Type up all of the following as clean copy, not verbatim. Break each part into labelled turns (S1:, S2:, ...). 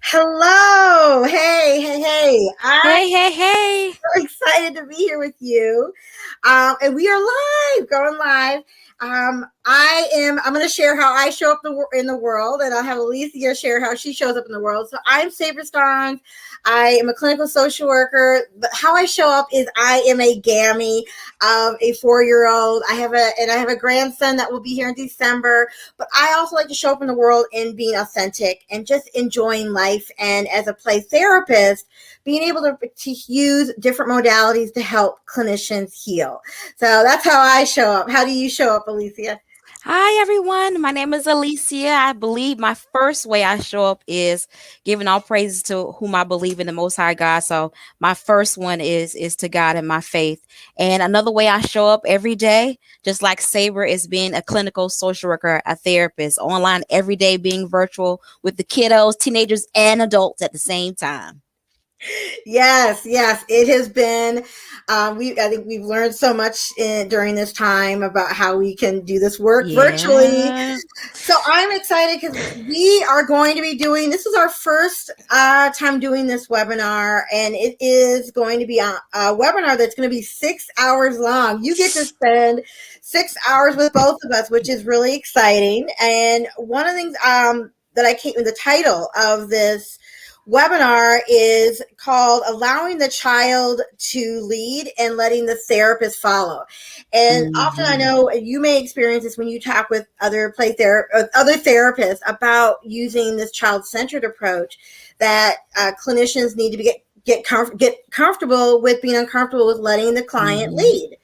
S1: Hello. Hey. I'm
S2: Hey, hey, hey.
S1: so excited to be here with you. And we are live, going live. I'm going to share how I show up in the world, and I'll have Alicia share how she shows up in the world. So I'm Saber Starnes. I am a clinical social worker, but how I show up is I am a gammy of a 4-year-old. I have a grandson that will be here in December, but I also like to show up in the world in being authentic and just enjoying life. And as a play therapist, being able to use different modalities to help clinicians heal. So that's how I show up. How do you show up, Alicia?
S2: Hi, everyone. My name is Alicia. I believe my first way I show up is giving all praises to whom I believe in, the Most High God. So my first one is to God and my faith. And another way I show up every day, just like Saber, is being a clinical social worker, a therapist, online every day, being virtual with the kiddos, teenagers, and adults at the same time.
S1: Yes, it has been. I think we've learned so much during this time about how we can do this work virtually.
S2: Yeah.
S1: So I'm excited because we are going to be doing. This is our first time doing this webinar, and it is going to be a webinar that's going to be 6 hours long. You get to spend 6 hours with both of us, which is really exciting. And one of the things that I came with the title of this webinar is called Allowing the Child to Lead and Letting the Therapist Follow. And often I know you may experience this when you talk with other therapists about using this child-centered approach, that clinicians need to get comfortable with being uncomfortable with letting the client lead.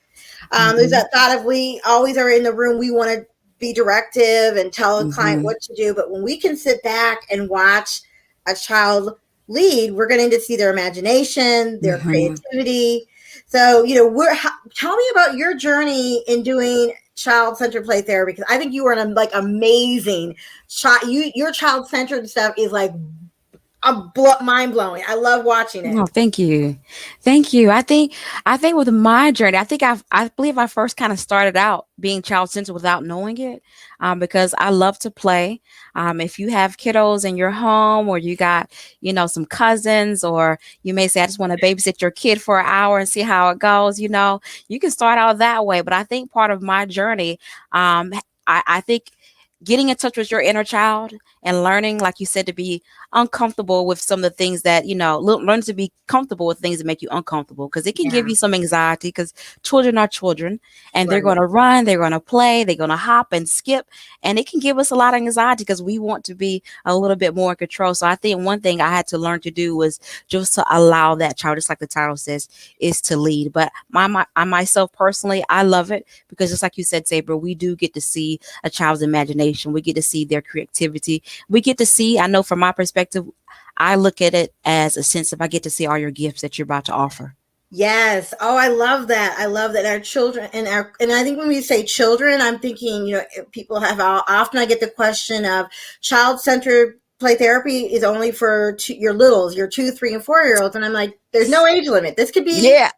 S1: There's that thought of, we always are in the room, we want to be directive and tell a client what to do, but when we can sit back and watch a child lead, we're getting to see their imagination, their creativity. So, tell me about your journey in doing child-centered play therapy, because I think you are amazing. Your child-centered stuff is mind-blowing. I love watching it.
S2: Oh, thank you. Thank you. I think with my journey, I believe I first kind of started out being child-centered without knowing it, because I love to play. If you have kiddos in your home, or you got, some cousins, or you may say, I just want to babysit your kid for an hour and see how it goes, you can start out that way. But I think part of my journey, I think getting in touch with your inner child and learning, like you said, to be uncomfortable with some of the things that, learn to be comfortable with things that make you uncomfortable, because it can give you some anxiety, because children are children, and they're going to run, they're going to play, they're going to hop and skip. And it can give us a lot of anxiety because we want to be a little bit more in control. So I think one thing I had to learn to do was just to allow that child, just like the title says, is to lead. But I myself personally, I love it, because just like you said, Saber, we do get to see a child's imagination. We get to see their creativity. We get to see, I know from my perspective, I look at it as a sense of, I get to see all your gifts that you're about to offer.
S1: Yes. Oh, I love that. I love that our children and I think when we say children, I'm thinking, people have often I get the question of child-centered play therapy is only for your littles, your 2, 3, and 4-year-olds. And I'm like, there's no age limit. This could be,
S2: Yeah.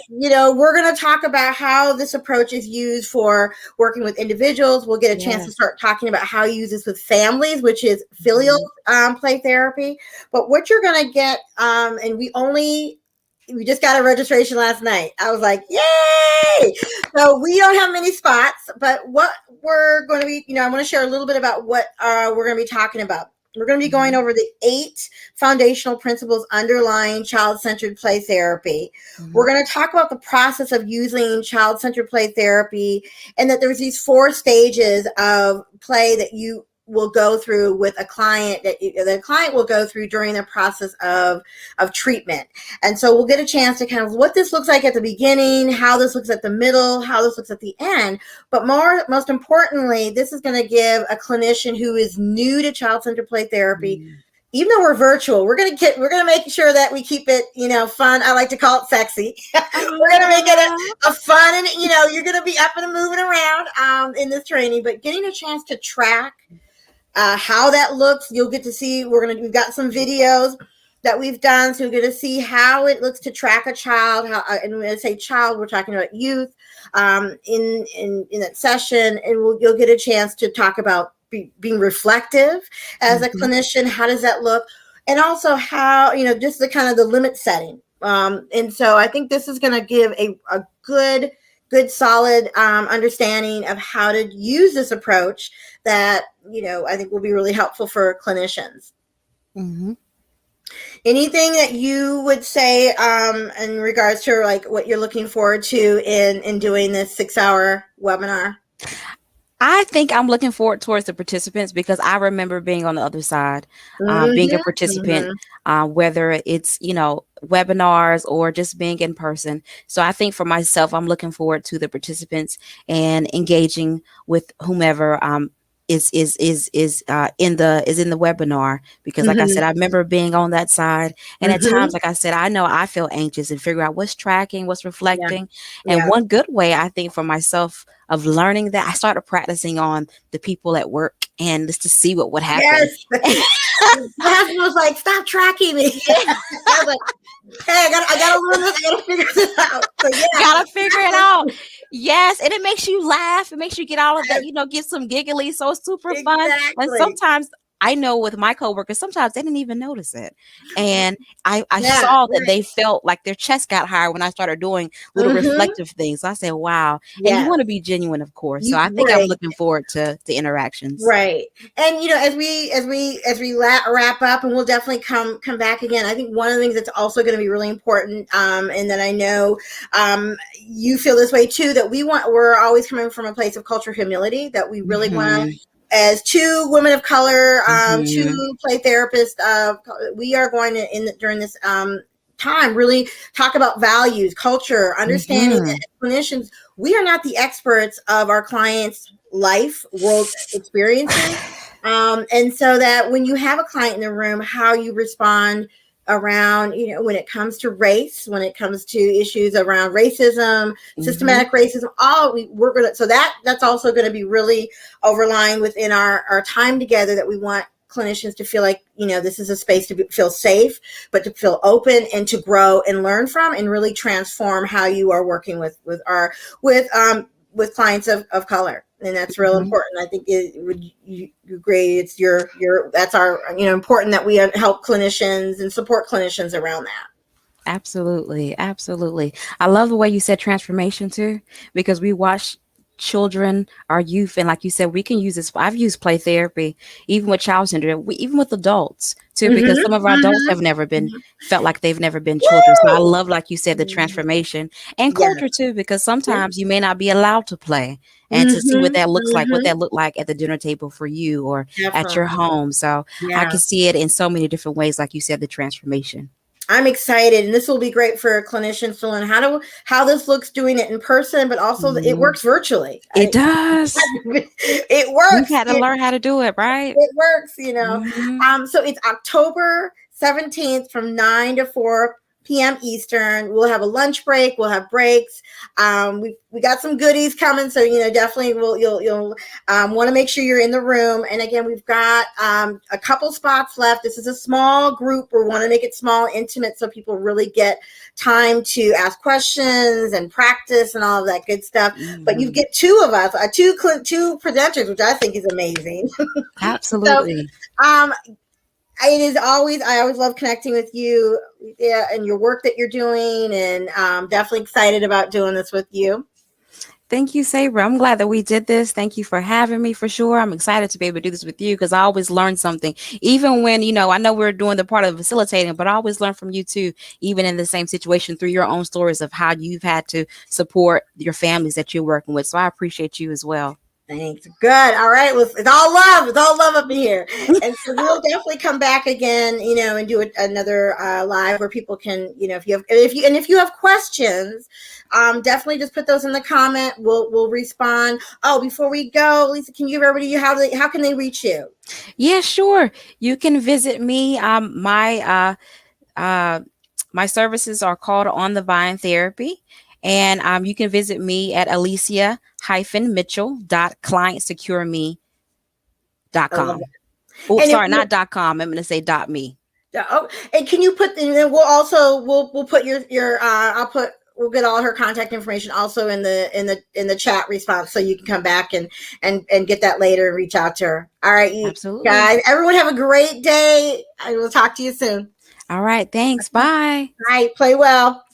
S1: we're going to talk about how this approach is used for working with individuals. We'll get a chance to start talking about how you use this with families, which is filial play therapy. But what you're going to get, and we just got a registration last night. I was like, yay! So we don't have many spots, but what we're going to be, I want to share a little bit about what we're going to be talking about. We're going to be going over the 8 foundational principles underlying child-centered play therapy. We're going to talk about the process of using child-centered play therapy, and that there's these 4 stages of play that you will go through with a client, that the client will go through during the process of treatment. And so we'll get a chance to kind of what this looks like at the beginning, how this looks at the middle, how this looks at the end. But most importantly, this is going to give a clinician who is new to child-centered play therapy even though we're virtual, we're gonna make sure that we keep it, fun. I like to call it sexy. We're gonna make it
S2: Ah.
S1: a fun, and you're gonna be up and moving around in this training, but getting a chance to track how that looks. You'll get to see. We've got some videos that we've done, so you're going to see how it looks to track a child. And when I say child, we're talking about youth in that session, and you'll get a chance to talk about being reflective as a
S2: Mhm.
S1: clinician. How does that look? And also how, just the kind of the limit setting. And so I think this is going to give a good solid understanding of how to use this approach that I think will be really helpful for clinicians.
S2: Mhm.
S1: Anything that you would say in regards to like what you're looking forward to in doing this 6-hour webinar?
S2: I think I'm looking forward towards the participants because I remember being on the other side, being a
S1: Mm-hmm,
S2: participant,
S1: mm-hmm,
S2: whether it's, webinars or just being in person. So I think for myself, I'm looking forward to the participants and engaging with whomever is in the webinar, because like I said,
S1: mm-hmm,
S2: I remember being on that side, and at
S1: mm-hmm.
S2: times, like I said, I know I feel anxious and figure out what's tracking, what's
S1: Yeah,
S2: reflecting. And
S1: yeah.
S2: one good way I think for myself of learning that, I started practicing on the people at work and just to see what would happen.
S1: Yes. My husband was like, "Stop tracking me."
S2: Yeah.
S1: I was like, "Hey, I gotta learn this. I gotta figure this out." So yeah,
S2: Gotta figure it out. Yes, and it makes you laugh. It makes you get all of that,
S1: yes,
S2: get some giggly. So it's super fun. And
S1: exactly.
S2: sometimes I know with my coworkers, sometimes they didn't even notice it. And I
S1: Yeah,
S2: saw that
S1: right.
S2: they felt like their chest got higher when I started doing little
S1: Mm-hmm.
S2: reflective things. So I said, wow. And you
S1: Yes.
S2: want to be genuine, of course. So
S1: You
S2: I think I'm
S1: right.
S2: looking forward to the interactions.
S1: Right. And as we wrap up, and we'll definitely come back again. I think one of the things that's also going to be really important, and that I know you feel this way too, that we're always coming from a place of cultural humility, that we really want to,
S2: Hmm.
S1: as two women of color,
S2: Hmm.
S1: two play therapists, we are going to during this time really talk about values, culture, understanding that
S2: Hmm.
S1: as clinicians, we are not the experts of our clients' life, world experiences. And so that when you have a client in the room, how you respond around, when it comes to race, when it comes to issues around racism,
S2: Hmm.
S1: systematic racism, we're gonna, so that's also going to be really overlying within our time together, that we want clinicians to feel like, this is a space to feel safe, but to feel open and to grow and learn from, and really transform how you are working with clients of color. And that's real
S2: Hmm.
S1: important. I think would you agree? It's your that's our, important that we help clinicians and support clinicians around that.
S2: Absolutely, absolutely. I love the way you said transformation too, because we watch children, our youth, and like you said, we can use this. I've used play therapy, even with child syndrome, even with adults too, because
S1: Mm-hmm,
S2: some of our adults
S1: mm-hmm,
S2: have never been
S1: mm-hmm.
S2: felt like they've never been children. So I
S1: Woo!
S2: love, like you said, the
S1: Mhm.
S2: transformation and
S1: Yes.
S2: culture too, because
S1: Yeah.
S2: sometimes you may not be allowed to play, and to see
S1: Mm-hmm,
S2: what
S1: mm-hmm.
S2: that looked like at the dinner table for you or at your
S1: Definitely.
S2: home. So I
S1: Yeah.
S2: can see it in so many different ways, like you said, the transformation.
S1: I'm excited, and this will be great for clinicians to learn how this looks doing it in person, but also it
S2: Mhm.
S1: works virtually.
S2: It does.
S1: It
S2: We've
S1: works.
S2: had to learn how to do it, right?
S1: It works.
S2: Mhm.
S1: So it's October 17th from 9 to 4 p.m. Eastern. We'll have a lunch break. We'll have breaks. We got some goodies coming, so definitely you'll want to make sure you're in the room. And again, we've got a couple spots left. This is a small group. We want to make it small, intimate, so people really get time to ask questions and practice and all of that good stuff. But you
S2: Mhm.
S1: get two of us, two presenters, which I think is amazing. So,
S2: Absolutely.
S1: um, I always love connecting with you, yeah, and your work that you're doing, and definitely excited about doing this with you.
S2: Thank you, Saber. I'm glad that we did this. Thank you for having me for sure. I'm excited to be able to do this with you because I always learn something. Even when, I know we're doing the part of facilitating, but I always learn from you too, even in the same situation through your own stories of how you've had to support your families that you're working with. So I appreciate you as well.
S1: Thanks. Good. All right. Well, it's all love. It's all love up in here. And so we'll definitely come back again, and do another live where people can, if you have questions, definitely just put those in the comment. We'll respond. Oh, before we go, Lisa, can you give everybody how can they reach you?
S2: Yeah, sure. You can visit me. My services are called On the Vine Therapy. And you can visit me at
S1: I love
S2: alicia-mitchell.clientsecureme.com.
S1: that.
S2: Oh,
S1: And
S2: sorry, not .com. I'm going to say .me.
S1: oh, and can you put? And then we'll put your we'll get all her contact information also in the chat response, so you can come back and get that later and reach out to her. All right, you
S2: Absolutely.
S1: guys, everyone have a great day. I will talk to you soon.
S2: All right. Thanks. Bye.
S1: All right, play well.